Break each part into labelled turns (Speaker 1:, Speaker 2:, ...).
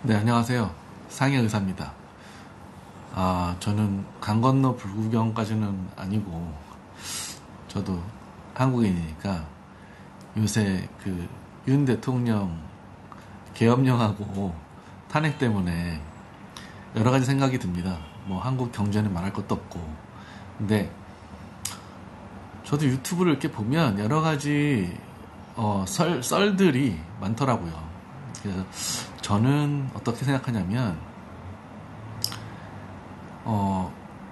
Speaker 1: 네, 안녕하세요. 상해 의사입니다. 저는 강 건너 불구경까지는 아니고, 저도 한국인이니까 요새 그 윤 대통령 계엄령하고 탄핵 때문에 여러 가지 생각이 듭니다. 뭐 한국 경제는 말할 것도 없고. 근데 저도 유튜브를 이렇게 보면 여러 가지 썰들이 많더라고요. 그래서 저는 어떻게 생각하냐면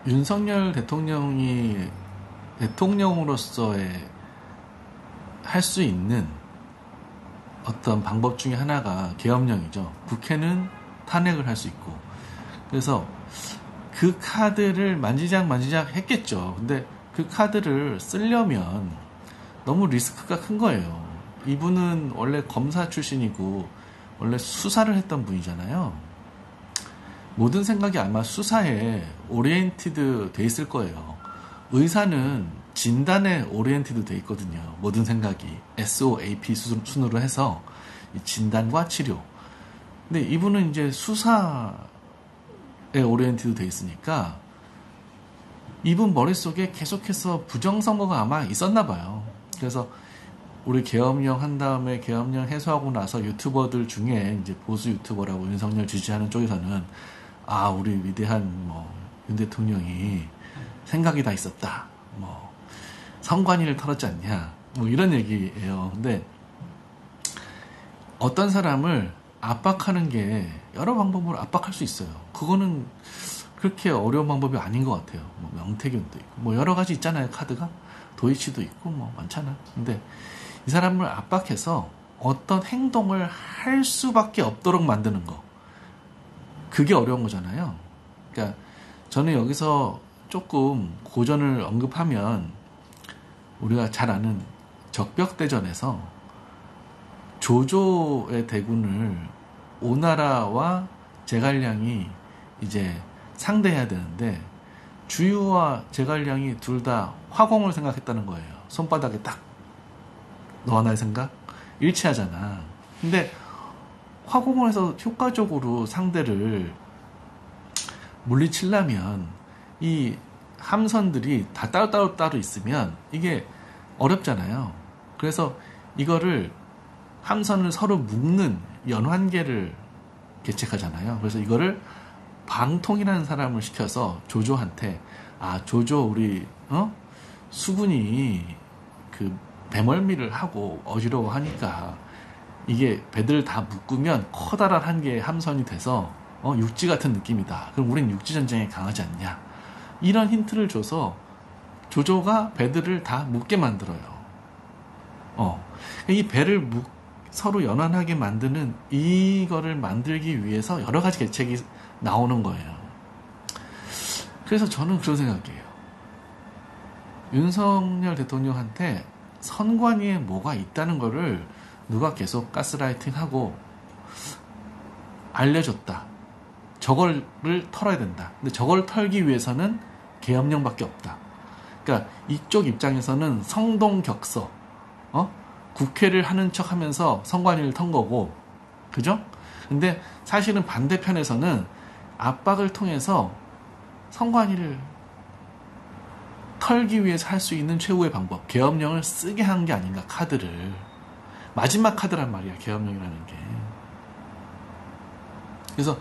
Speaker 1: 윤석열 대통령이 대통령으로서의 할 수 있는 어떤 방법 중에 하나가 계엄령이죠. 국회는 탄핵을 할 수 있고. 그래서 그 카드를 만지작 했겠죠. 근데 그 카드를 쓰려면 너무 리스크가 큰 거예요. 이분은 원래 검사 출신이고 원래 수사를 했던 분이잖아요. 모든 생각이 아마 수사에 오리엔티드 돼 있을 거예요. 의사는 진단에 오리엔티드 돼 있거든요. 모든 생각이 SOAP 순으로 해서 진단과 치료. 근데 이분은 이제 수사에 오리엔티드 돼 있으니까 이분 머릿속에 계속해서 부정선거가 아마 있었나 봐요. 그래서 우리 계엄령 한 다음에 계엄령 해소하고 나서 유튜버들 중에 이제 보수 유튜버라고 윤석열 지지하는 쪽에서는 우리 위대한 윤 대통령이 생각이 다 있었다. 성관이를 털었지 않냐. 이런 얘기예요. 근데 어떤 사람을 압박하는 게 여러 방법으로 압박할 수 있어요. 그거는 그렇게 어려운 방법이 아닌 것 같아요. 명태균도 있고 여러 가지 있잖아요. 카드가 도이치도 있고 많잖아. 근데 이 사람을 압박해서 어떤 행동을 할 수밖에 없도록 만드는 거, 그게 어려운 거잖아요. 그러니까 저는 여기서 조금 고전을 언급하면 우리가 잘 아는 적벽대전에서 조조의 대군을 오나라와 제갈량이 이제 상대해야 되는데 주유와 제갈량이 둘 다 화공을 생각했다는 거예요. 손바닥에 딱 너와 나의 생각 일치하잖아. 근데 화공을 해서 효과적으로 상대를 물리치려면 이 함선들이 다 따로 있으면 이게 어렵잖아요. 그래서 이거를 함선을 서로 묶는 연환계를 개척하잖아요. 그래서 이거를 방통이라는 사람을 시켜서 조조한테 조조 우리 수군이 그 배멀미를 하고 어지러워하니까 이게 배들 다 묶으면 커다란 한 개의 함선이 돼서 육지 같은 느낌이다. 그럼 우린 육지 전쟁에 강하지 않냐. 이런 힌트를 줘서 조조가 배들을 다 묶게 만들어요. 이 배를 서로 연환하게 만드는 이거를 만들기 위해서 여러 가지 계책이 나오는 거예요. 그래서 저는 그런 생각이에요. 윤석열 대통령한테 선관위에 뭐가 있다는 거를 누가 계속 가스라이팅하고 알려줬다. 저거를 털어야 된다. 근데 저걸 털기 위해서는 계엄령밖에 없다. 그러니까 이쪽 입장에서는 성동격서, 국회를 하는 척 하면서 선관위를 턴 거고, 그죠? 근데 사실은 반대편에서는 압박을 통해서 선관위를 털기 위해서 할 수 있는 최후의 방법, 계엄령을 쓰게 한 게 아닌가, 카드를. 마지막 카드란 말이야, 계엄령이라는 게. 그래서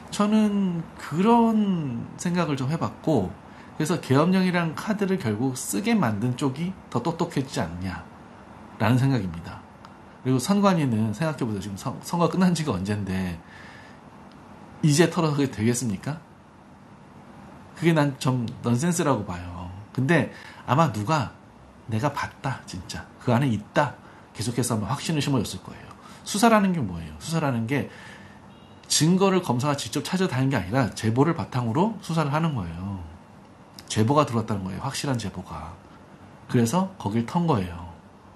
Speaker 1: 저는 그런 생각을 좀 해봤고, 그래서 계엄령이라는 카드를 결국 쓰게 만든 쪽이 더 똑똑했지 않냐라는 생각입니다. 그리고 선관위는 생각해보세요. 지금 선거 끝난 지가 언젠데 이제 털어서게 되겠습니까? 그게 난 좀 넌센스라고 봐요. 근데 아마 누가 내가 봤다, 진짜 그 안에 있다, 계속해서 아마 확신을 심어줬을 거예요. 수사라는 게 뭐예요? 수사라는 게 증거를 검사가 직접 찾아다니는 게 아니라 제보를 바탕으로 수사를 하는 거예요. 제보가 들어왔다는 거예요. 확실한 제보가. 그래서 거길 턴 거예요.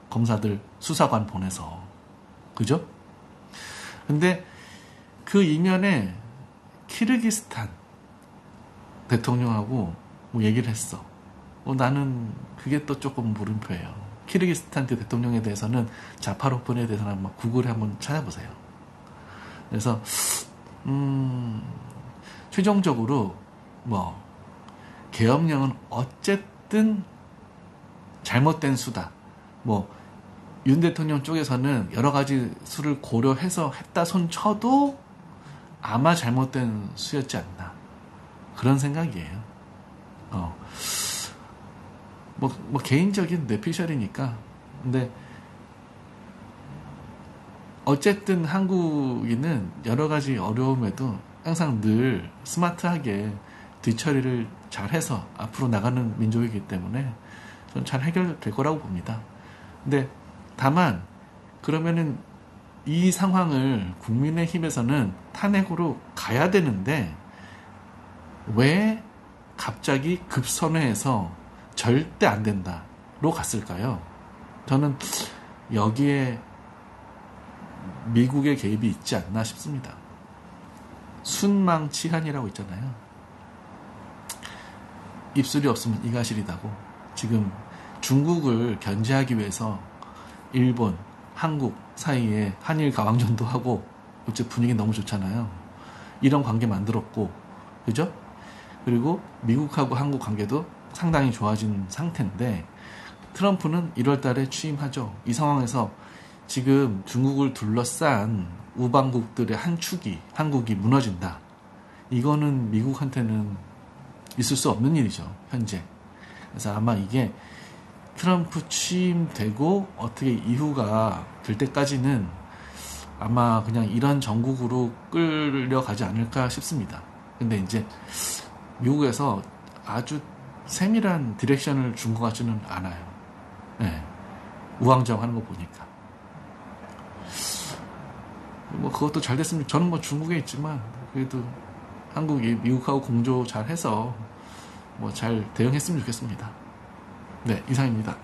Speaker 1: 검사들 수사관 보내서. 그죠? 근데 그 이면에 키르기스탄 대통령하고 얘기를 했어. 나는 그게 또 조금 물음표예요. 키르기스탄 대통령에 대해서는 자파로폰에 대해서는 구글에 한번 찾아보세요. 그래서 최종적으로 뭐 계엄령은 어쨌든 잘못된 수다. 뭐 윤 대통령 쪽에서는 여러 가지 수를 고려해서 했다 손 쳐도 아마 잘못된 수였지 않나. 그런 생각이에요. 뭐 개인적인 뇌피셜이니까. 근데 어쨌든 한국인은 여러 가지 어려움에도 항상 늘 스마트하게 뒤처리를 잘해서 앞으로 나가는 민족이기 때문에 저는 잘 해결될 거라고 봅니다. 근데 다만 그러면은 이 상황을 국민의힘에서는 탄핵으로 가야 되는데 왜 갑자기 급선회해서 절대 안 된다로 갔을까요? 저는 여기에 미국의 개입이 있지 않나 싶습니다. 순망치한이라고 있잖아요. 입술이 없으면 이가 시리다고. 지금 중국을 견제하기 위해서 일본, 한국 사이에 한일 가왕전도 하고 요새 분위기 너무 좋잖아요. 이런 관계 만들었고, 그죠? 그리고 미국하고 한국 관계도 상당히 좋아진 상태인데 트럼프는 1월 달에 취임하죠. 이 상황에서 지금 중국을 둘러싼 우방국들의 한 축이, 한국이 무너진다. 이거는 미국한테는 있을 수 없는 일이죠, 현재. 그래서 아마 이게 트럼프 취임되고 어떻게 이후가 될 때까지는 아마 그냥 이런 정국으로 끌려가지 않을까 싶습니다. 근데 이제 미국에서 아주 세밀한 디렉션을 준 것 같지는 않아요. 네. 우왕좌왕 하는 거 보니까. 뭐 그것도 잘 됐으면, 저는 뭐 중국에 있지만 그래도 한국이 미국하고 공조 잘 해서 뭐 잘 대응했으면 좋겠습니다. 네, 이상입니다.